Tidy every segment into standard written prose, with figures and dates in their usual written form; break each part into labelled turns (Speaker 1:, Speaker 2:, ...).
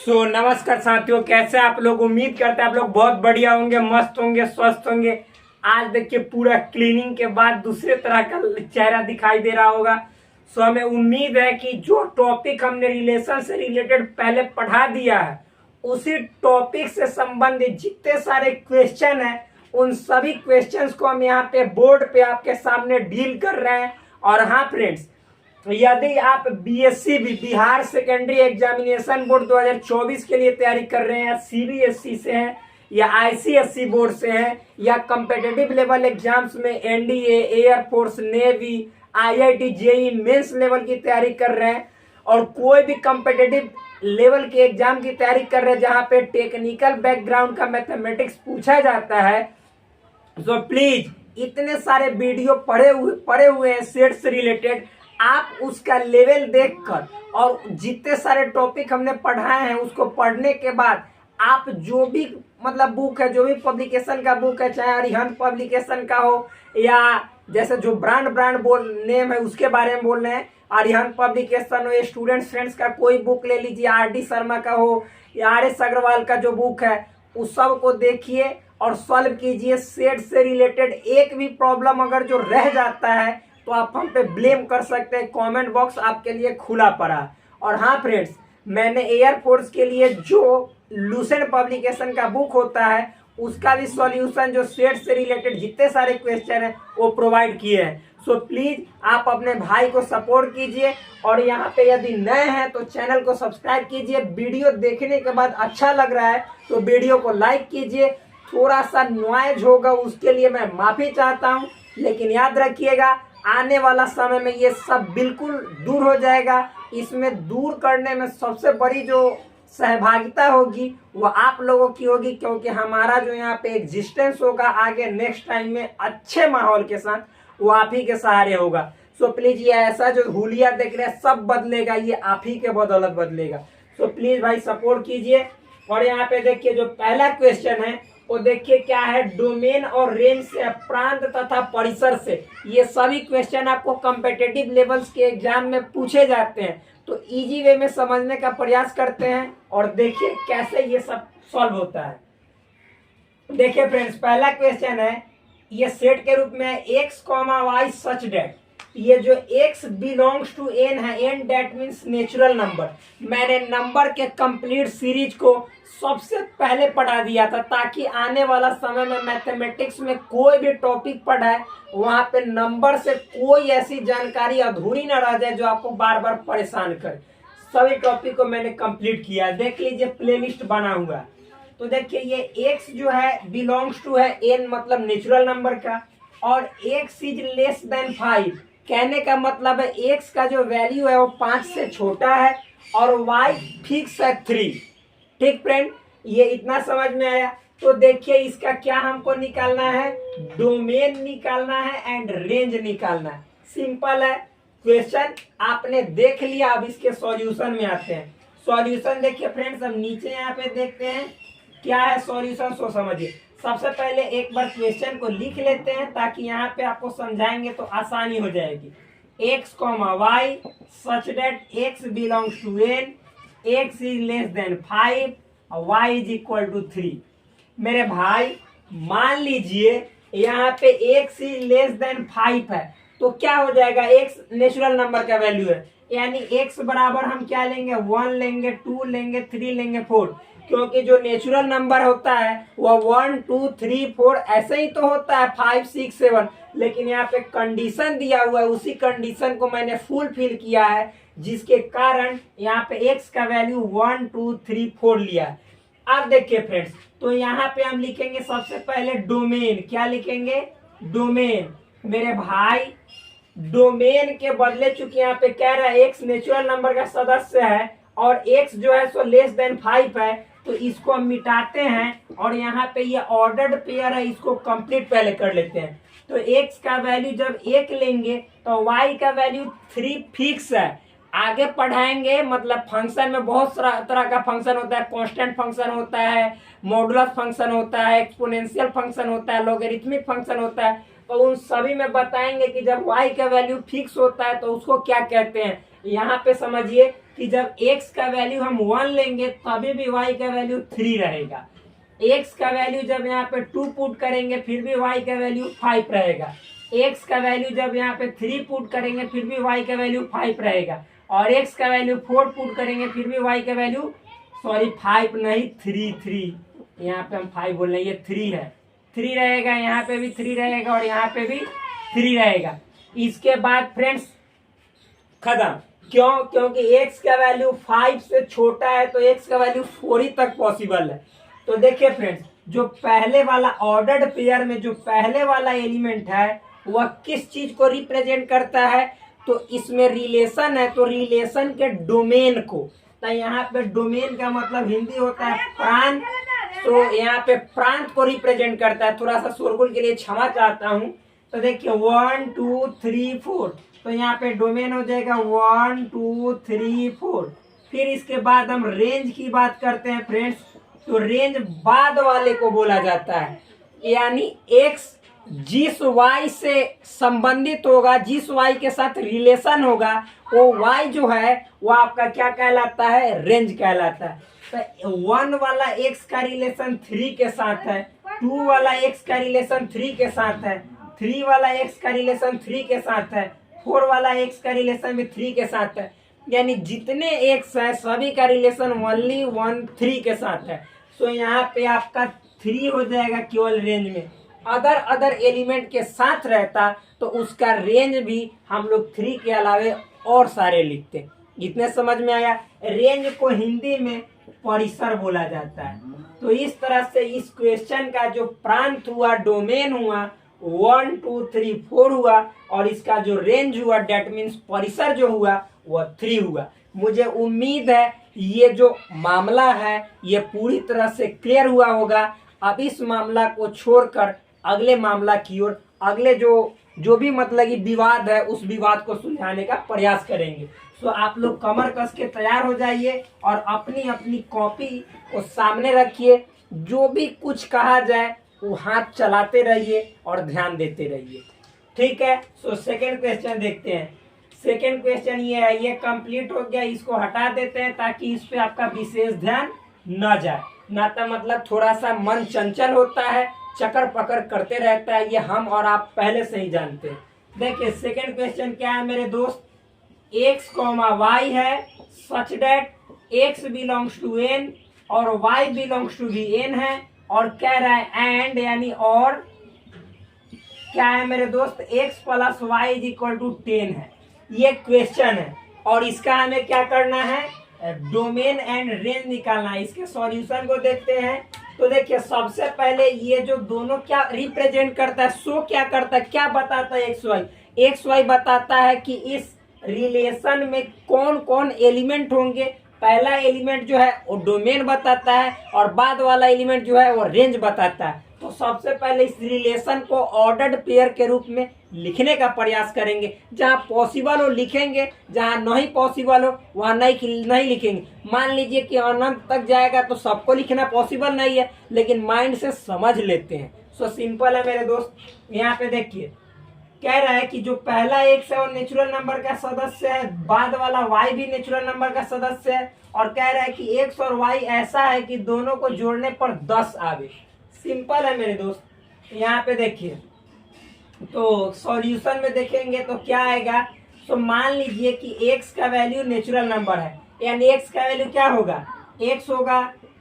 Speaker 1: नमस्कार साथियों, कैसे आप लोग। उम्मीद करते हैं आप लोग बहुत बढ़िया होंगे, मस्त होंगे, स्वस्थ होंगे। आज देखिए पूरा क्लीनिंग के बाद दूसरे तरह का चेहरा दिखाई दे रहा होगा। हमें उम्मीद है कि जो टॉपिक हमने रिलेशन से रिलेटेड पहले पढ़ा दिया है, उसी टॉपिक से संबंधित जितने सारे क्वेश्चन हैं, उन सभी क्वेश्चंस को हम यहाँ पे बोर्ड पे आपके सामने डील कर रहे हैं। और हाँ फ्रेंड्स, यदि आप BSc Bihar secondary examination board 2024 के लिए तैयारी कर रहे हैं, या सीबीएसई से हैं, या आईसीएसई बोर्ड से हैं, या कम्पिटिटिव लेवल एग्जाम्स में NDA, air force, navy, IIT, JEE mains level की तैयारी कर रहे हैं, और कोई भी कम्पिटिटिव लेवल के एग्जाम की तैयारी कर रहे हैं जहां पे टेक्निकल बैकग्राउंड का मैथमेटिक्स पूछा जाता है, तो प्लीज इतने सारे वीडियो पढ़े हुए हैं सेट से रिलेटेड, आप उसका लेवल देखकर और जितने सारे टॉपिक हमने पढ़ाए हैं उसको पढ़ने के बाद आप जो भी मतलब बुक है, जो भी पब्लिकेशन का बुक है, चाहे अरिहंत पब्लिकेशन का हो, या जैसे जो ब्रांड बोल नेम है उसके बारे में बोल रहे हैं, अरिहंत पब्लिकेशन हो, स्टूडेंट्स फ्रेंड्स का कोई बुक ले लीजिए, आरडी शर्मा का हो या आर.एस. अग्रवाल का जो बुक है, उस सब को देखिए और सॉल्व कीजिए। सेट से रिलेटेड एक भी प्रॉब्लम अगर जो रह जाता है तो आप हम पे ब्लेम कर सकते हैं, कमेंट बॉक्स आपके लिए खुला पड़ा। और हाँ फ्रेंड्स, मैंने एयरफोर्स के लिए जो लूसेंट पब्लिकेशन का बुक होता है उसका भी सॉल्यूशन जो सेट से रिलेटेड जितने सारे क्वेश्चन हैं वो प्रोवाइड किए हैं। सो प्लीज आप अपने भाई को सपोर्ट कीजिए, और यहाँ पे यदि नए हैं तो चैनल को सब्सक्राइब कीजिए। वीडियो देखने के बाद अच्छा लग रहा है तो वीडियो को लाइक कीजिए। थोड़ा सा नॉइज होगा उसके लिए मैं माफी चाहता हूँ, लेकिन याद रखिएगा आने वाला समय में ये सब बिल्कुल दूर हो जाएगा। इसमें दूर करने में सबसे बड़ी जो सहभागिता होगी वो आप लोगों की होगी, क्योंकि हमारा जो यहाँ पे एग्जिस्टेंस होगा आगे नेक्स्ट टाइम में अच्छे माहौल के साथ, वो आप ही के सहारे होगा। सो प्लीज ये ऐसा जो हुलिया देख रहे हैं सब बदलेगा, ये आप ही के बदौलत बदलेगा। सो प्लीज भाई सपोर्ट कीजिए। और यहाँ पे देखिए जो पहला क्वेश्चन है वो देखिए क्या है, डोमेन और रेंज से, प्रांत तथा परिसर से। ये सभी क्वेश्चन आपको कॉम्पिटिटिव लेवल्स के एग्जाम में पूछे जाते हैं, तो इजी वे में समझने का प्रयास करते हैं और देखिए कैसे ये सब सॉल्व होता है। देखिए फ्रेंड्स, पहला क्वेश्चन है, ये सेट के रूप में x, y सच डेट। ये जो x बिलोंग्स टू n है, n that means natural number. मैंने नंबर के कंप्लीट सीरीज को सबसे पहले पढ़ा दिया था, ताकि आने वाला समय में मैथमेटिक्स में कोई भी टॉपिक पढ़ाए वहां पे नंबर से कोई ऐसी जानकारी अधूरी न रह जाए जो आपको बार बार परेशान करे। सभी टॉपिक को मैंने कंप्लीट किया। देख लीजिए प्लेलिस्ट बना हुआ है। तो देखिए ये x जो है बिलोंग्स टू है n मतलब नेचुरल नंबर का, और x इज लेस देन 5 कहने का मतलब है x का जो वैल्यू है वो 5 से छोटा है, और y फिक्स है 3। ठीक फ्रेंड, ये इतना समझ में आया। तो देखिए इसका क्या हमको निकालना है, डोमेन निकालना है एंड रेंज निकालना है। सिंपल है क्वेश्चन, आपने देख लिया। अब इसके सॉल्यूशन में आते हैं। सॉल्यूशन देखिए फ्रेंड्स, हम नीचे यहाँ पे देखते हैं क्या है सॉल्यूशन, सो समझिए। सबसे पहले एक बार क्वेश्चन को लिख लेते हैं, ताकि यहाँ पे आपको समझाएंगे तो आसानी हो जाएगी। x, y such that x belongs to n, x is less than 5 और y is equal to 3। मेरे भाई मान लीजिए यहाँ पे x is less than 5 है, तो क्या हो जाएगा, x नेचुरल नंबर का वैल्यू है, यानी x बराबर हम क्या लेंगे, 1 लेंगे, 2 लेंगे, 3 लेंगे, 4। क्योंकि जो नेचुरल नंबर होता है वो 1 2 3 4 ऐसे ही तो होता है, 5 6 7, लेकिन यहाँ पे कंडीशन दिया हुआ है, उसी कंडीशन को मैंने फुलफिल किया है, जिसके कारण यहाँ पे x का वैल्यू 1 2 3 4 लिया है। अब देखिए फ्रेंड्स, तो यहाँ पे हम लिखेंगे सबसे पहले डोमेन। क्या लिखेंगे, डोमेन। मेरे भाई डोमेन के बदले चूंकि यहाँ पे कह रहा है x नेचुरल नंबर का सदस्य है और x जो है सो लेस देन 5 है, तो इसको हम मिटाते हैं, और यहाँ पे ये ऑर्डर्ड पेयर है, इसको कंप्लीट पहले कर लेते हैं। तो x का वैल्यू जब 1 लेंगे तो y का वैल्यू 3 फिक्स है। आगे पढ़ाएंगे, मतलब फंक्शन में बहुत तरह का फंक्शन होता है, कांस्टेंट फंक्शन होता है, मॉडुलस फंक्शन होता है, एक्सपोनेंशियल फंक्शन होता है, लॉगरिथमिक फंक्शन होता है। तो उन सभी में बताएंगे कि जब y का वैल्यू फिक्स होता है तो उसको क्या कहते हैं। यहाँ पे समझिए कि जब x का वैल्यू हम 1 लेंगे तभी भी y का वैल्यू 3 रहेगा। x का वैल्यू जब यहाँ पे 2 पुट करेंगे फिर भी y का वैल्यू 5 रहेगा। x का वैल्यू जब यहाँ पे 3 पुट करेंगे फिर भी y का वैल्यू 5 रहेगा। और x का वैल्यू 4 पुट करेंगे फिर भी y का वैल्यू 5 नहीं 3 यहाँ पे हम 5 बोल रहे हैं, ये 3 है, 3 रहेगा, यहाँ पे भी 3 रहेगा और यहाँ पे भी 3 रहेगा। इसके बाद फ्रेंड्स खत्म। क्यों? क्योंकि x का वैल्यू 5 से छोटा है तो x का वैल्यू 4 ही तक पॉसिबल है। तो देखिए फ्रेंड्स, जो पहले वाला ऑर्डर्ड पेयर में जो पहले वाला एलिमेंट है वह किस चीज को रिप्रेजेंट करता है? तो इसमें रिलेशन है, तो रिलेशन के डोमेन को, तो यहाँ पे डोमेन का मतलब हिंदी होता है प्रांत, तो यहाँ पे प्रांत को रिप्रेजेंट करता है। थोड़ा सा शोरगुल के लिए क्षमा चाहता हूँ। तो देखिए 1 2 3 4, तो यहाँ पे डोमेन हो जाएगा 1 2 3 4। फिर इसके बाद हम रेंज की बात करते हैं फ्रेंड्स, तो रेंज बाद वाले को बोला जाता है, यानी x जिस y से संबंधित होगा, जिस y के साथ रिलेशन होगा, वो y जो है वो आपका क्या कहलाता है? रेंज कहलाता है। तो 1 वाला x का रिलेशन 3 के साथ है, 2 वाला x का रिलेशन 3 के साथ है, 3 वाला x का रिलेशन 3 के साथ है, 4 वाला x का रिलेशन भी 3 के साथ है, यानी जितने x है सभी का रिलेशन ओनली 1 3 के साथ है। सो यहाँ पे आपका 3 हो जाएगा केवल रेंज में। अदर एलिमेंट के साथ रहता तो उसका रेंज भी हम लोग 3 के अलावे और सारे लिखते। इतने समझ में आया? रेंज को हिंदी में परिसर बोला जाता है। तो इस तरह से इस क्वेश्चन का जो प्रांत हुआ, डोमेन हुआ, 1 2 3 4 हुआ, और इसका जो रेंज हुआ डेट मीन्स परिसर जो हुआ वह 3 हुआ। मुझे उम्मीद है ये जो मामला है ये पूरी तरह से क्लियर हुआ होगा। अब इस मामला को छोड़कर अगले मामला की ओर, अगले जो भी मतलब कि विवाद है उस विवाद को सुलझाने का प्रयास करेंगे। तो आप लोग कमर कस के तैयार हो जाइए और अपनी अपनी कॉपी को सामने रखिए। जो भी कुछ कहा जाए वो हाथ चलाते रहिए और ध्यान देते रहिए, ठीक है। सो सेकेंड क्वेश्चन देखते हैं। सेकेंड क्वेश्चन ये है, ये कंप्लीट हो गया, इसको हटा देते हैं ताकि इस पे आपका विशेष ध्यान न जाए, ना तो मतलब थोड़ा सा मन चंचल होता है, चक्कर पकड़ करते रहता है, ये हम और आप पहले से ही जानते हैं। देखिए सेकेंड क्वेश्चन क्या है मेरे दोस्त, x, y है such that x belongs to n और y बिलोंग्स टू भी n है, और कह रहा है एंड यानी और क्या है मेरे दोस्त, x plus y is equal to 10 है। ये क्वेश्चन है और इसका हमें क्या करना है? डोमेन एंड रेंज निकालना है। इसके सॉल्यूशन को देखते हैं। तो देखिए सबसे पहले ये जो दोनों क्या रिप्रेजेंट करता है, शो क्या करता है, क्या बताता है? एक्स वाई बताता है कि इस रिलेशन में कौन कौन एलिमेंट होंगे। पहला एलिमेंट जो है वो डोमेन बताता है और बाद वाला एलिमेंट जो है वो रेंज बताता है। तो सबसे पहले इस रिलेशन को ऑर्डर्ड पेयर के रूप में लिखने का प्रयास करेंगे। जहाँ पॉसिबल हो लिखेंगे, जहाँ नहीं पॉसिबल हो वहाँ नहीं लिखेंगे। मान लीजिए कि अनंत तक जाएगा तो सबको लिखना पॉसिबल नहीं है, लेकिन माइंड से समझ लेते हैं। सो सिंपल है मेरे दोस्त। यहाँ पे देखिए कह रहा है कि जो पहला x है वो नेचुरल नंबर का सदस्य है, बाद वाला y भी नेचुरल नंबर का सदस्य है, और कह रहा है कि x और y ऐसा है कि दोनों को जोड़ने पर 10 आवे। सिंपल है मेरे दोस्त। यहाँ पे देखिए तो सॉल्यूशन में देखेंगे तो क्या आएगा। तो मान लीजिए कि x का वैल्यू नेचुरल नंबर है, यानी x का वैल्यू क्या होगा, x होगा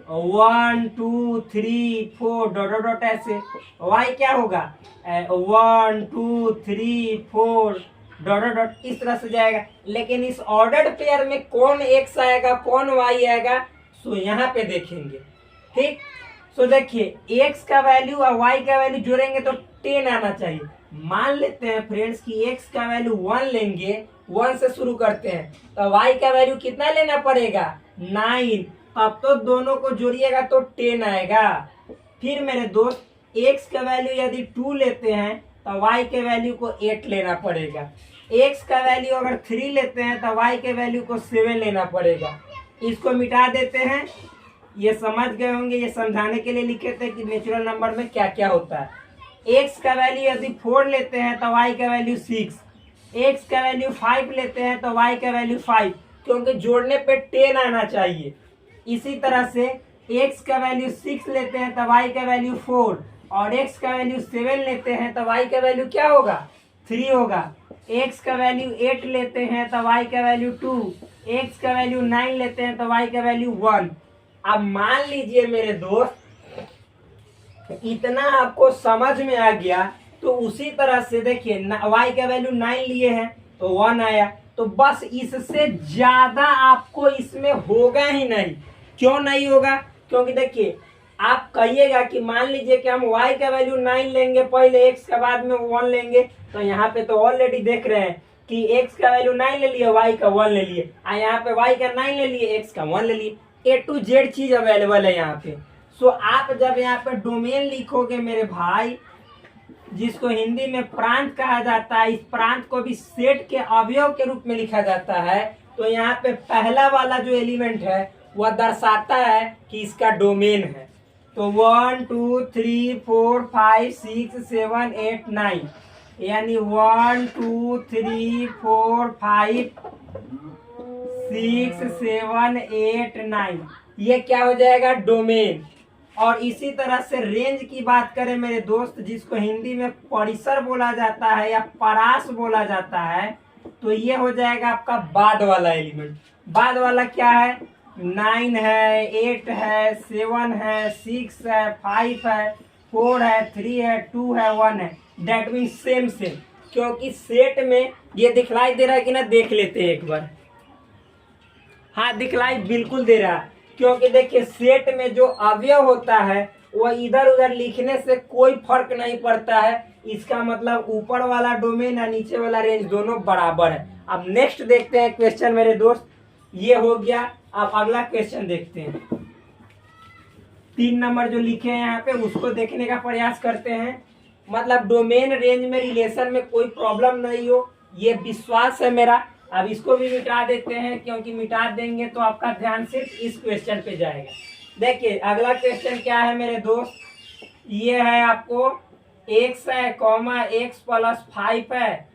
Speaker 1: 1 2 3 4 डॉट डॉट ऐसे, y क्या होगा 1 2 3 4 डॉट डॉट इस तरह से जाएगा। लेकिन इस ऑर्डर्ड पेयर में कौन x आएगा कौन y आएगा, सो यहाँ पे देखेंगे, ठीक। सो देखिए x का वैल्यू और y का वैल्यू जोड़ेंगे तो 10 आना चाहिए। मान लेते हैं फ्रेंड्स कि x का वैल्यू 1 लेंगे, 1 से शुरू करते हैं, तो y का वैल्यू कितना लेना पड़ेगा 9। अब तो दोनों को जोड़िएगा तो 10 आएगा। फिर मेरे दोस्त x का वैल्यू यदि 2 लेते हैं तो y के वैल्यू को 8 लेना पड़ेगा। x का वैल्यू अगर 3 लेते हैं तो y के वैल्यू को 7 लेना पड़ेगा। इसको मिटा देते हैं। ये समझ गए होंगे, ये समझाने के लिए लिखे थे कि नेचुरल नंबर में क्या क्या होता है। x का वैल्यू यदि 4 लेते हैं तो y का वैल्यू 6, x का वैल्यू 5 लेते हैं तो y का वैल्यू 5। क्योंकि जोड़ने पे 10 आना चाहिए। इसी तरह से x का वैल्यू 6 लेते हैं तो y का वैल्यू 4, और x का वैल्यू 7 लेते हैं तो y का वैल्यू क्या होगा, 3 होगा। x का वैल्यू 8 लेते हैं तो y का वैल्यू 2, x का वैल्यू 9 लेते हैं तो y का वैल्यू 1। अब मान लीजिए मेरे दोस्त इतना आपको समझ में आ गया, तो उसी तरह से देखिए y का वैल्यू 9 लिए हैं तो 1 आया, तो बस इससे ज्यादा आपको इसमें होगा ही नहीं। क्यों नहीं होगा, क्योंकि देखिए आप कहिएगा कि मान लीजिए कि हम y का वैल्यू 9 लेंगे पहले, x के बाद में 1 लेंगे, तो यहाँ पे तो ऑलरेडी देख रहे हैं कि x का वैल्यू 9 ले लिए, y का 1 ले लिए, यहाँ पे y का 9 ले लिए, x का 1 ले लिए, A to Z चीज अवेलेबल है यहाँ पे। सो आप जब यहाँ पे डोमेन लिखोगे मेरे भाई, जिसको हिंदी में प्रांत कहा जाता है, इस प्रांत को भी सेट के अवयव के रूप में लिखा जाता है, तो यहाँ पे पहला वाला जो एलिमेंट है वह दर्शाता है कि इसका डोमेन है। तो 1 2 3 4 5 6 7 8 9, यानी 1 2 3 4 5 6 7 8 9, ये क्या हो जाएगा, डोमेन। और इसी तरह से रेंज की बात करें मेरे दोस्त, जिसको हिंदी में परिसर बोला जाता है या परास बोला जाता है, तो ये हो जाएगा आपका बाद वाला एलिमेंट। बाद वाला क्या है, 9 है, 8 है, 7 है, 6 है, 5 है, 4 है, 3 है, 2 है, 1 है। डेट मीन सेम सेम, क्योंकि सेट में ये दिखलाई दे रहा है कि ना, देख लेते हैं एक बार। हाँ दिखलाई बिल्कुल दे रहा है, क्योंकि देखिए सेट में जो अवयव होता है वह इधर उधर लिखने से कोई फर्क नहीं पड़ता है। इसका मतलब ऊपर वाला डोमेन और नीचे वाला रेंज दोनों बराबर है। अब नेक्स्ट देखते हैं क्वेश्चन मेरे दोस्त, ये हो गया। अब अगला क्वेश्चन देखते हैं, 3 नंबर जो लिखे हैं यहाँ पे उसको देखने का प्रयास करते हैं। मतलब डोमेन रेंज में रिलेशन में कोई प्रॉब्लम नहीं हो, ये विश्वास है मेरा। अब इसको भी मिटा देते हैं, क्योंकि मिटा देंगे तो आपका ध्यान सिर्फ इस क्वेश्चन पे जाएगा। देखिए अगला क्वेश्चन क्या है मेरे दोस्त, ये है आपको x है कॉमा x प्लस 5 है,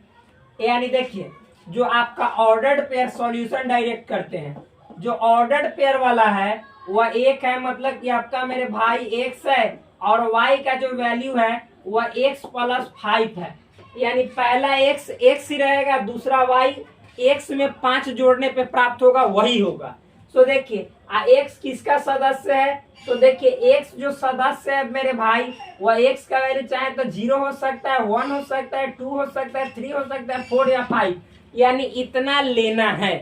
Speaker 1: यानी देखिए जो आपका ऑर्डर्ड पेयर सॉल्यूशन डायरेक्ट करते हैं, जो ऑर्डर्ड पेयर वाला है वह 1 है, मतलब कि आपका मेरे भाई x है, और y का जो वैल्यू है वह x प्लस 5 है, यानी पहला x ही रहेगा, दूसरा y x में 5 जोड़ने पे प्राप्त होगा वही होगा। सो देखिए x किसका सदस्य है, तो देखिए x जो सदस्य है मेरे भाई वह x का वैल्यू चाहे तो 0 हो सकता है, 1 हो सकता है, 2 हो सकता है, 3 हो सकता है, 4 या 5, यानी इतना लेना है।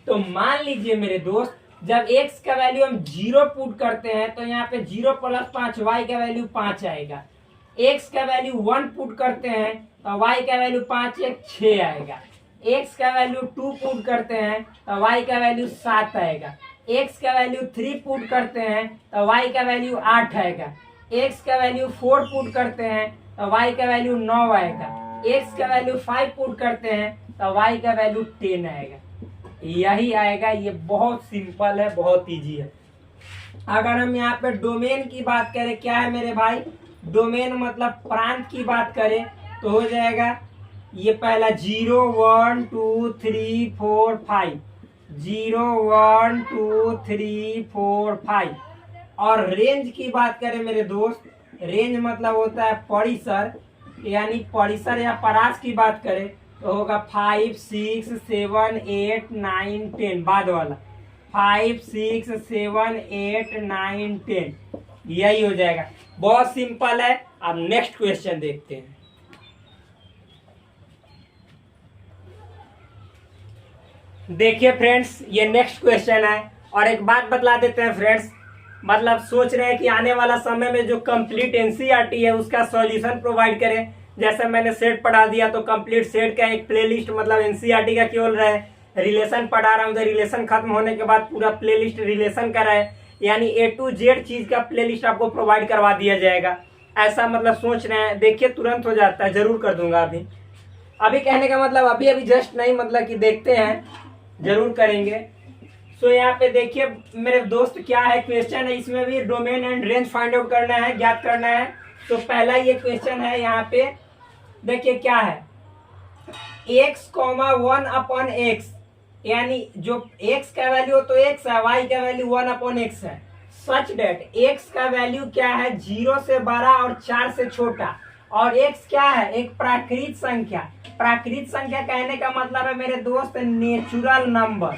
Speaker 1: तो मान लीजिए मेरे दोस्त जब x का वैल्यू हम 0 पुट करते हैं तो यहाँ पे 0 प्लस 5 y का वैल्यू 5 आएगा। x का वैल्यू 1 पुट करते हैं तो y का वैल्यू 5 1 6 आएगा। x का वैल्यू 2 पुट करते हैं तो y का वैल्यू 7 आएगा। x का वैल्यू 3 पुट करते हैं तो y का वैल्यू 8 आएगा। x का वैल्यू 4 पुट करते हैं तो y का वैल्यू 9 आएगा। x का वैल्यू 5 पुट करते हैं तो y का वैल्यू 10 आएगा। यही आएगा, ये बहुत सिंपल है, बहुत इजी है। अगर हम यहाँ पे डोमेन की बात करें, क्या है मेरे भाई, डोमेन मतलब प्रांत की बात करें तो हो जाएगा ये पहला 0 1 2 3 4 5, 0 1 2 3 4 5। और रेंज की बात करें मेरे दोस्त, रेंज मतलब होता है परिसर, यानी परिसर या परास की बात करें तो होगा 5 6 7 8 9 10, बाद वाला 5 6 7 8 9 10, यही हो जाएगा। बहुत सिंपल है। अब नेक्स्ट क्वेश्चन देखते हैं। देखिए फ्रेंड्स ये नेक्स्ट क्वेश्चन है, और एक बात बतला देते हैं फ्रेंड्स, मतलब सोच रहे हैं कि आने वाला समय में जो कंप्लीट एनसीईआरटी है उसका सॉल्यूशन प्रोवाइड करें। जैसे मैंने सेट पढ़ा दिया तो कंप्लीट सेट का एक प्लेलिस्ट, मतलब एनसीईआरटी का केवल रहे, रिलेशन पढ़ा रहा हूँ तो रिलेशन खत्म होने के बाद पूरा प्लेलिस्ट रिलेशन का रहे, यानी A to Z चीज का प्लेलिस्ट आपको प्रोवाइड करवा दिया जाएगा। ऐसा मतलब सोच रहे हैं, देखिए तुरंत हो जाता है, जरूर कर दूंगा। अभी कहने का मतलब अभी जस्ट नहीं, मतलब कि देखते हैं, जरूर करेंगे। सो यहाँ पे देखिए मेरे दोस्त क्या है क्वेश्चन है, इसमें भी domain and range find out करना है, ज्ञात करना है। तो पहला ये क्वेश्चन है, यहाँ पे देखिए क्या है, x, 1 अपॉन x यानी जो x का वैल्यू हो तो x है, y का वैल्यू 1/x है। सच डेट x का वैल्यू क्या है, 0 से बड़ा और 4 से छोटा। और x क्या है, एक प्राकृत संख्या। प्राकृत संख्या कहने का मतलब है मेरे दोस्त नेचुरल नंबर।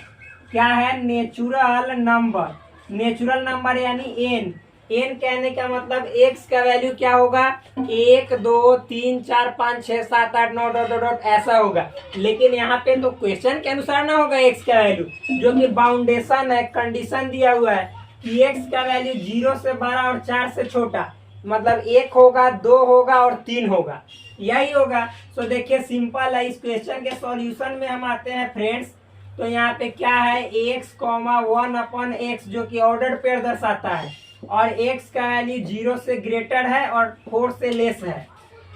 Speaker 1: क्या है, नेचुरल नंबर। नेचुरल नंबर यानी n। n कहने का मतलब x का वैल्यू क्या होगा, 1 2 3 4 5 6 7 8 9 डॉट डॉट डॉट ऐसा होगा। लेकिन यहाँ पे तो क्वेश्चन के अनुसार ना होगा x का वैल्यू, जो कि बाउंडेशन है, कंडीशन दिया हुआ है कि x का वैल्यू 0 से बड़ा और 4 से छोटा। मतलब 1 होगा, 2 होगा और 3 होगा, यही होगा। तो देखिए सिंपल है। इस क्वेश्चन के सॉल्यूशन में हम आते हैं फ्रेंड्स। तो यहाँ पे क्या है, x, 1/x जो कि ऑर्डर पेयर दर्शाता है, और x का वैल्यू 0 से ग्रेटर है और 4 से लेस है।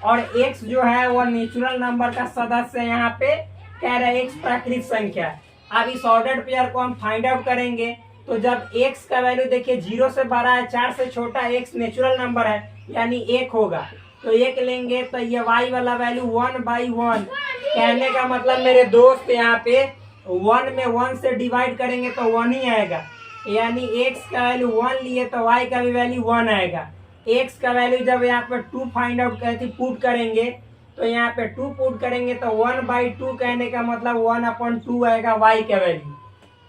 Speaker 1: और x जो है वो नेचुरल नंबर का सदस्य है। यहाँ पे कह रहा है x प्राकृत संख्या है। अब इस ऑर्डर पेयर को हम फाइंड आउट करेंगे। तो जब x का वैल्यू देखिए 0 से बड़ा है, 4 से छोटा, x नेचुरल नंबर है यानी 1 होगा, तो 1 लेंगे तो ये y वाला वैल्यू 1/1। कहने का मतलब मेरे दोस्त यहाँ पे 1 में 1 से डिवाइड करेंगे तो 1 ही आएगा। यानी x का वैल्यू 1 लिए तो y का भी वैल्यू 1 आएगा। x का वैल्यू जब यहाँ पर 2 फाइंड आउट करके पुट करेंगे तो यहाँ पे 2 पुट करेंगे तो 1/2 कहने का मतलब 1/2 आएगा y का वैल्यू।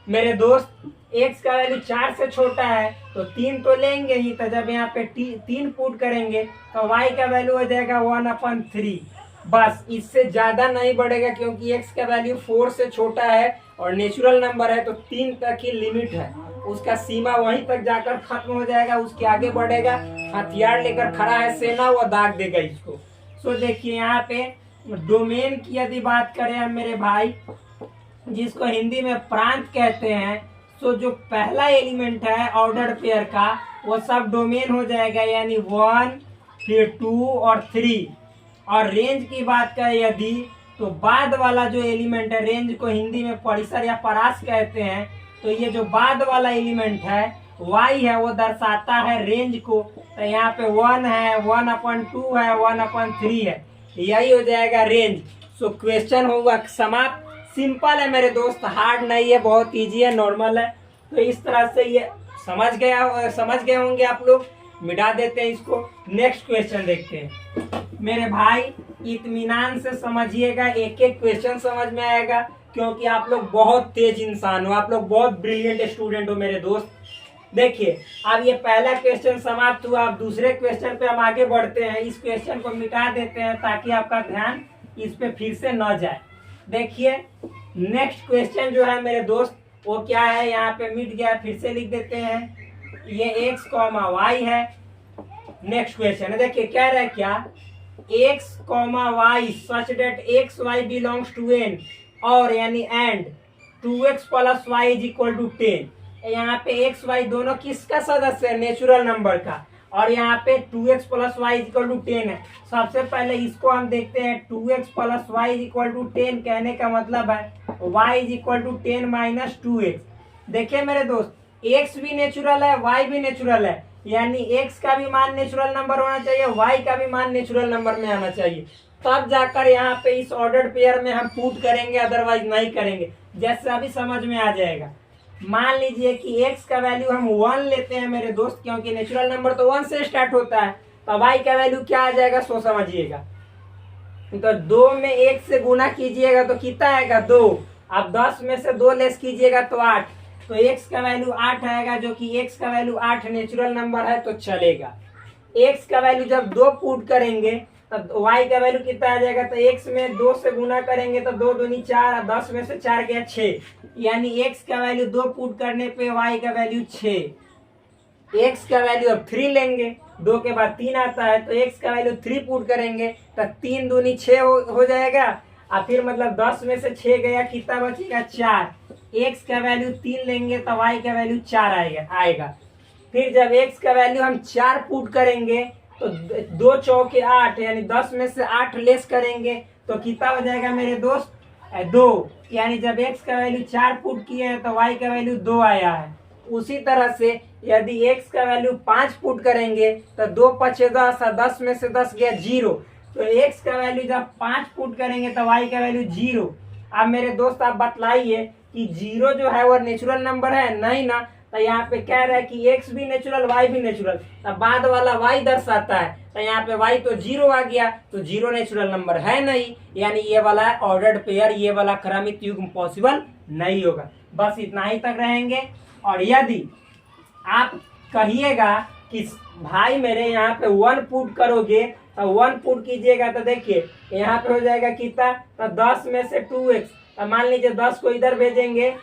Speaker 1: मेरे दोस्त x का वैल्यू 4 से छोटा है तो 3 तो लेंगे ही, तो जब यहाँ पे 3 पुट करेंगे तो y का वैल्यू हो जाएगा 1/3। बस, इससे ज्यादा नहीं बढ़ेगा क्योंकि x का वैल्यू 4 से छोटा है और नेचुरल नंबर है तो 3 तक ही लिमिट है। उसका सीमा वहीं तक जाकर खत्म हो जाएगा, उसके आगे बढ़ेगा। हथियार लेकर खड़ा है सेना, वो दाग देगा इसको। सो देखिए यहाँ पे डोमेन की यदि बात करें हम मेरे भाई, जिसको हिंदी में प्रांत कहते हैं, तो जो पहला एलिमेंट है ऑर्डर पेयर का वो सब डोमेन हो जाएगा, यानी 1 फिर 2 और 3। और रेंज की बात करें यदि, तो बाद वाला जो एलिमेंट है, रेंज को हिंदी में परिसर या परास कहते हैं, तो ये जो बाद वाला एलिमेंट है y है वो दर्शाता है रेंज को। तो यहाँ पे 1 है, 1/2 है, 1/3 है, यही हो जाएगा रेंज। सो क्वेश्चन होगा समाप्त। सिंपल है मेरे दोस्त, हार्ड नहीं है, बहुत इजी है, नॉर्मल है। तो इस तरह से ये समझ गए होंगे आप लोग। मिटा देते हैं इसको, नेक्स्ट क्वेश्चन देखते हैं। मेरे भाई इत्मीनान से समझिएगा, एक एक क्वेश्चन समझ में आएगा, क्योंकि आप लोग बहुत तेज इंसान हो, आप लोग बहुत ब्रिलियंट स्टूडेंट हो मेरे दोस्त। देखिए अब ये पहला क्वेश्चन समाप्त हुआ। अब दूसरे क्वेश्चन पे हम आगे बढ़ते हैं। इस क्वेश्चन को मिटा देते हैं ताकि आपका ध्यान इस पे फिर से न जाए। देखिए नेक्स्ट क्वेश्चन जो है मेरे दोस्त वो क्या है, यहाँ पे मिट गया, फिर से लिख देते हैं। ये x, y है। नेक्स्ट क्वेश्चन है, देखिए कह रहा है क्या, x, y such that x, y belongs to n, और यानी एंड 2x + y = 10। यहाँ पे x, y दोनों किसका सदस्य है, नेचुरल नंबर का, और यहाँ पे 2x + y = 10 है। सबसे पहले इसको हम देखते हैं। 2x + y = 10 कहने का मतलब है y = 10 - 2x। देखिए मेरे दोस्त, x भी नेचुरल है, y भी नेचुरल है, यानी x का भी मान नेचुरल नंबर होना चाहिए, y का भी मान नेचुरल नंबर में आना चाहिए, तब जाकर यहाँ पे इस ऑर्डर्ड पेयर में हम पुट करेंगे, अदरवाइज नहीं करेंगे। जैसे अभी समझ में आ जाएगा। मान लीजिए कि x का वैल्यू हम 1 लेते हैं मेरे दोस्त, क्योंकि नेचुरल नंबर तो 1 से स्टार्ट होता है, तो y का वैल्यू क्या आ जाएगा सो समझिएगा। तो 2 में 1 से गुना कीजिएगा तो कितना आएगा, 2। अब 10 में से 2 लेस कीजिएगा तो 8, तो x का वैल्यू 8 आएगा, जो कि x का वैल्यू 8 नेचुरल नंबर है तो चलेगा। x का वैल्यू जब 2 पुट करेंगे तब y का वैल्यू कितना आ जाएगा, तो x में 2 से गुना करेंगे तो 2 दूनी 4, 10 में से 4 गया 6, यानी x का वैल्यू 2 पुट करने पे y का वैल्यू 6। x का वैल्यू अब 3 लेंगे, 2 के बाद 3 आता है, तो x का वैल्यू 3 पुट करेंगे तो 3 दूनी 6 हो जाएगा। और फिर मतलब 10 में से 6 गया, कितना बचेगा, 4। x का वैल्यू 3 लेंगे तो y का वैल्यू 4 आएगा। फिर जब x का वैल्यू हम 4 पुट करेंगे तो 2 चौके 8, यानी 10 में से 8 लेस करेंगे तो कितना हो जाएगा मेरे दोस्त, 2। यानी जब x का वैल्यू 4 पुट किए हैं तो y का वैल्यू 2 आया है। उसी तरह से यदि x का वैल्यू 5 पुट करेंगे तो 2 × 5 = 10, 10 में से 10 गया 0, तो x का वैल्यू जब 5 पुट करेंगे तो y का वैल्यू 0। अब मेरे दोस्त आप बतलाइए कि जीरो जो है वो नेचुरल नंबर है, नहीं ना। तो यहाँ पे कह रहा है कि एक्स भी नेचुरल वाई भी नेचुरल, तो बाद वाला वाई दर्शाता है, तो यहाँ पे वाई तो जीरो आ गया, तो जीरो नेचुरल नंबर है नहीं, यानी ये वाला ऑर्डर्ड पेयर, ये वाला क्रमिक युग्म पॉसिबल नहीं होगा। बस इतना ही तक रहेंगे। और यदि आप कहिएगा कि भाई मेरे यहाँ पे 1 पुट करोगे, तो 1 पुट कीजिएगा तो देखिए यहाँ पे हो जाएगा कितना, तो 10 में से 2x, तो मान लीजिए 10 को इधर भेजेंगे,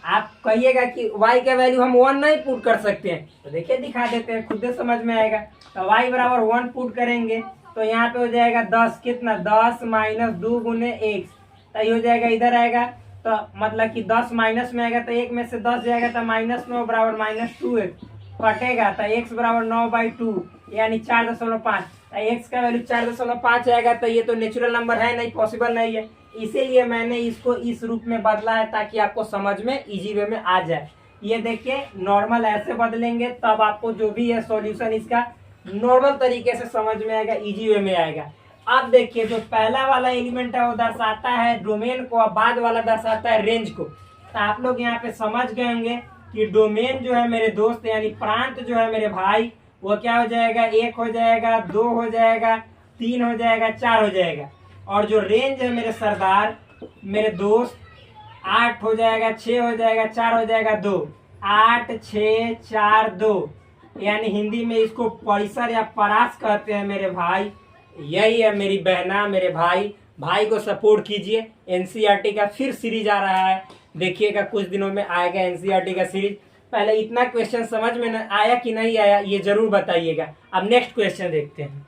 Speaker 1: आप कहिएगा कि y का वैल्यू हम 1 नहीं पुट कर सकते हैं, तो देखिए दिखा देते हैं, खुद से समझ में आएगा। तो y बराबर 1 पुट करेंगे तो यहाँ पे हो जाएगा 10, कितना 10 माइनस 2 गुने x, तो ये हो जाएगा इधर आएगा, तो मतलब कि 10 माइनस में आएगा तो 1 में से 10 जाएगा, तो -9 बराबर -2x कटेगा, तो x बराबर 9/2 यानी 4.5, तो x का वैल्यू 4.5 आएगा, तो ये तो नेचुरल नंबर है नहीं, पॉसिबल नहीं है, इसीलिए मैंने इसको इस रूप में बदला है ताकि आपको समझ में इजी वे में आ जाए। ये देखिए नॉर्मल ऐसे बदलेंगे तब आपको जो भी है सॉल्यूशन इसका नॉर्मल तरीके से समझ में आएगा, इजी वे में आएगा। अब देखिए जो पहला वाला एलिमेंट है वो दर्शाता है डोमेन को, और बाद वाला दर्शाता है रेंज को। तो आप लोग यहाँ पे समझ गए होंगे कि डोमेन जो है मेरे दोस्त, यानी प्रांत जो है मेरे भाई, वो क्या हो जाएगा, 1 हो जाएगा, 2 हो जाएगा, 3 हो जाएगा, 4 हो जाएगा। और जो रेंज है मेरे सरदार, मेरे दोस्त, 8 हो जाएगा, 6 हो जाएगा, 4 हो जाएगा, 2, 8 6 4 2, यानी हिंदी में इसको परिसर या परास कहते हैं मेरे भाई। यही है मेरी बहना, मेरे भाई, भाई को सपोर्ट कीजिए। एनसीईआरटी का फिर सीरीज आ रहा है, देखिएगा कुछ दिनों में आएगा एनसीईआरटी का सीरीज। पहले इतना क्वेश्चन समझ में आया कि नहीं आया ये जरूर बताइएगा। अब नेक्स्ट क्वेश्चन देखते हैं।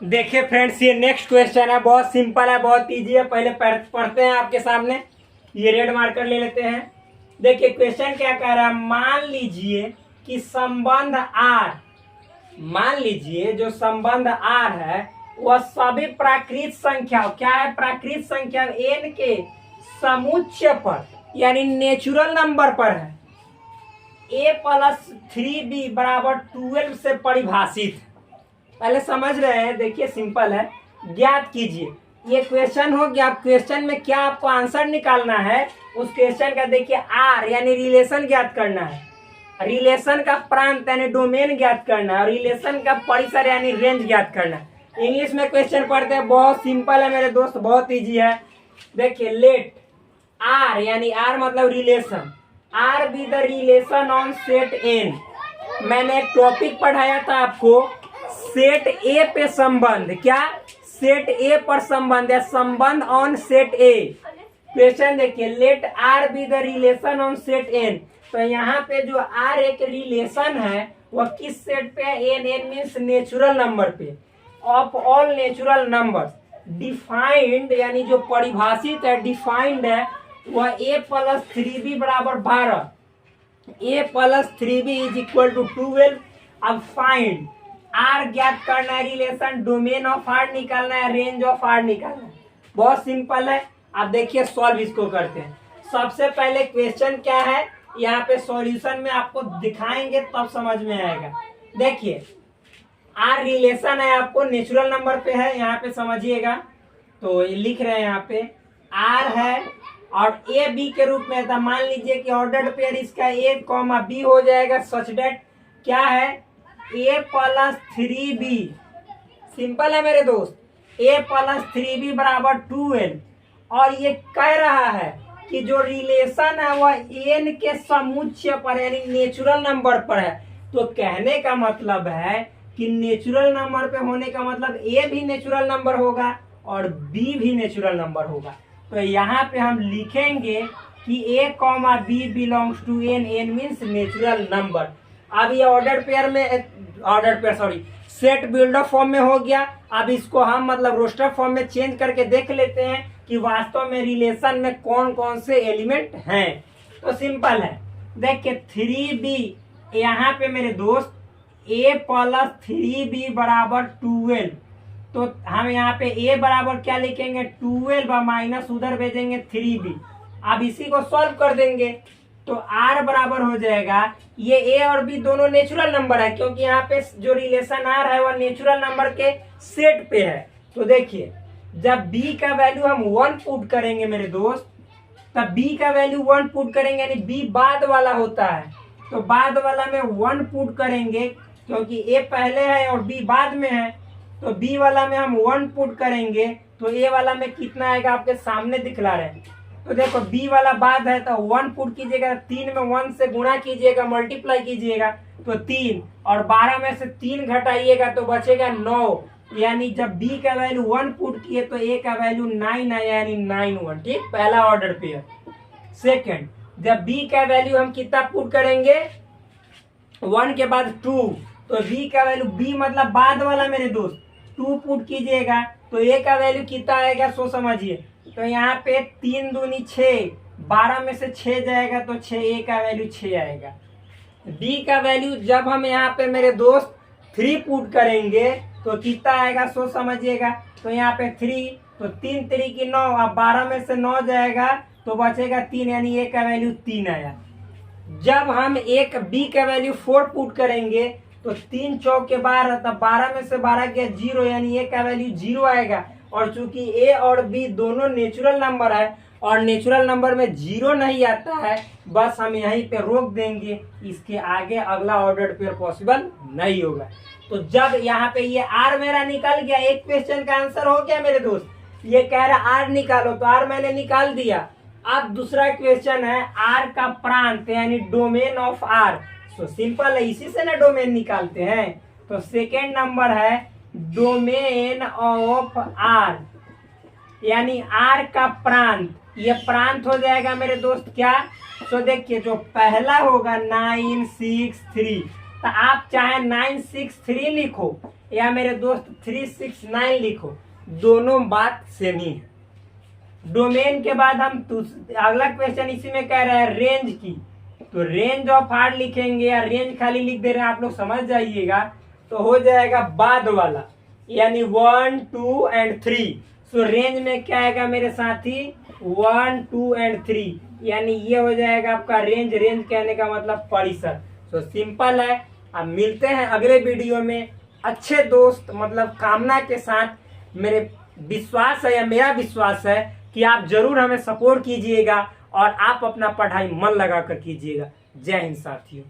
Speaker 1: देखिए फ्रेंड्स ये नेक्स्ट क्वेश्चन है, बहुत सिंपल है, बहुत इजी है। पहले पढ़ते हैं आपके सामने, ये रेड मार्कर ले लेते हैं। देखिए क्वेश्चन क्या कह रहा है, मान लीजिए कि संबंध आर, मान लीजिए जो संबंध आर है वह सभी प्राकृत संख्या, क्या है प्राकृत संख्या, n के समुच्चय पर यानी नेचुरल नंबर पर है, a + 3b बराबर 12 से परिभाषित। पहले समझ रहे हैं, देखिए सिंपल है, ज्ञात कीजिए। ये क्वेश्चन हो गया। अब क्वेश्चन में क्या आपको आंसर निकालना है, उस क्वेश्चन का देखिए आर यानी रिलेशन ज्ञात करना है, रिलेशन का प्रांत यानी डोमेन ज्ञात करना है, और रिलेशन का परिसर यानी रेंज ज्ञात करना है। इंग्लिश में क्वेश्चन पढ़ते हैं, बहुत सिंपल है मेरे दोस्त, बहुत इजी है। देखिए लेट आर यानी आर मतलब relation, R be the relation on set N. मैंने एक टॉपिक पढ़ाया था आपको, सेट ए पे संबंध, क्या सेट ए पर संबंध या संबंध ऑन सेट ए। क्वेश्चन देखिए, let R be the relation on set N. तो यहाँ पे जो आर एक रिलेशन है वह किस सेट पे है, N, N means natural number पे, of all natural numbers. Defined यानी जो परिभाषित है, डिफाइंड है वह a + 3b बराबर 12, a + 3b = 12। अब फाइंड आर ज्ञात करना है, रिलेशन डोमेन ऑफ आर निकालना है, रेंज ऑफ आर निकालना है। बहुत सिंपल है। अब देखिए सॉल्व इसको करते हैं। सबसे पहले क्वेश्चन क्या है, यहाँ पे सॉल्यूशन में आपको दिखाएंगे तब समझ में आएगा। देखिए आर रिलेशन है, आपको नेचुरल नंबर पे है, यहाँ पे समझिएगा। तो लिख रहे हैं यहाँ पे आर है और ए बी के रूप में था। मान लीजिए कि ऑर्डर्ड पेयर इसका a, b हो जाएगा, सच डेट क्या है a + 3b। सिंपल है मेरे दोस्त, a + 3b बराबर 12। और ये कह रहा है कि जो रिलेशन है वह n के समुच्चय पर यानी नेचुरल नंबर पर है। तो कहने का मतलब है कि नेचुरल नंबर पे होने का मतलब a भी नेचुरल नंबर होगा और b भी नेचुरल नंबर होगा। तो यहाँ पे हम लिखेंगे कि a, b belongs to n, n means natural number. अब ये सेट बिल्डर फॉर्म में हो गया। अब इसको हम मतलब रोस्टर फॉर्म में चेंज करके देख लेते हैं कि वास्तव में रिलेशन में कौन कौन से एलिमेंट हैं। तो सिंपल है, देखिए 3b यहाँ पे मेरे दोस्त a + 3b बराबर 12। तो हम यहाँ पे a बराबर क्या लिखेंगे 12 माइनस उधर भेजेंगे 3b। अब इसी को सॉल्व कर देंगे। तो r बराबर हो जाएगा, ये a और b दोनों नेचुरल नंबर है, क्योंकि यहाँ पे जो रिलेशन r है वह नेचुरल नंबर के सेट पे है। तो देखिए जब b का वैल्यू हम 1 पुट करेंगे मेरे दोस्त, तब b का वैल्यू 1 पुट करेंगे, यानी b बाद वाला होता है, तो बाद वाला में 1 पुट करेंगे, क्योंकि a पहले है और b बाद में है, तो b वाला में हम 1 पुट करेंगे, तो a वाला में कितना आएगा आपके सामने दिखला रहे हैं। तो देखो b वाला बाद है तो 1 पुट कीजिएगा, 3 में 1 से गुणा कीजिएगा, मल्टीप्लाई कीजिएगा तो 3, और 12 में से 3 घटाइएगा तो बचेगा 9, यानी जब b का वैल्यू 1 पुट किए तो a का वैल्यू 9 आया, यानी 9 1। ठीक, पहला ऑर्डर पे है। सेकेंड, जब b का वैल्यू हम कितना पुट करेंगे, 1 के बाद 2, तो b का वैल्यू, b मतलब बाद वाला मेरे दोस्त, 2 पुट कीजिएगा तो a का वैल्यू कितना आएगा सो समझिए, तो यहाँ पे 3 दूनी 6, 12 में से 6 जाएगा तो 6, a का वैल्यू 6 आएगा। b का वैल्यू जब हम यहाँ पे मेरे दोस्त 3 पुट करेंगे तो कितना आएगा सो समझिएगा, तो यहाँ पे 3, तो 3 3 की 9, अब 12 में से 9 जाएगा तो बचेगा 3, यानी a का वैल्यू 3 आया। जब हम एक b का वैल्यू 4 पुट करेंगे तो 3 चौक के 12, तब 12 में से 12 गया 0, यानी a का वैल्यू 0 आएगा। और चूंकि a और b दोनों नेचुरल नंबर है और नेचुरल नंबर में 0 नहीं आता है, बस हम यहीं पे रोक देंगे, इसके आगे अगला ऑर्डर पेयर पॉसिबल नहीं होगा। तो जब यहाँ पे ये r मेरा निकल गया, एक क्वेश्चन का आंसर हो गया मेरे दोस्त, ये कह रहा r निकालो, तो r मैंने निकाल दिया। अब दूसरा क्वेश्चन है r का प्रांत यानी डोमेन ऑफ r, तो सिंपल है, इसी से ना डोमेन निकालते हैं। तो सेकेंड नंबर है डोमेन ऑफ r, यानी r का प्रांत, ये प्रांत हो जाएगा मेरे दोस्त क्या, तो देखिए जो पहला होगा 963, तो आप चाहे 963 लिखो या मेरे दोस्त 369 लिखो, दोनों बात सेम ही है। डोमेन के बाद हम अगला क्वेश्चन इसी में कह रहे हैं रेंज की, तो रेंज ऑफ r लिखेंगे या रेंज खाली लिख दे रहे हैं, आप लोग समझ जाइएगा, तो हो जाएगा बाद वाला, यानी 1 2 एंड 3। सो रेंज में क्या आएगा मेरे साथी, 1 2 एंड 3, यानी ये हो जाएगा आपका रेंज। रेंज कहने का मतलब परिसर। सो सिंपल है। अब मिलते हैं अगले वीडियो में अच्छे दोस्त, मतलब कामना के साथ। मेरे विश्वास है या मेरा विश्वास है कि आप जरूर हमें सपोर्ट कीजिएगा और आप अपना पढ़ाई मन लगा कर कीजिएगा। जय हिंद साथियों।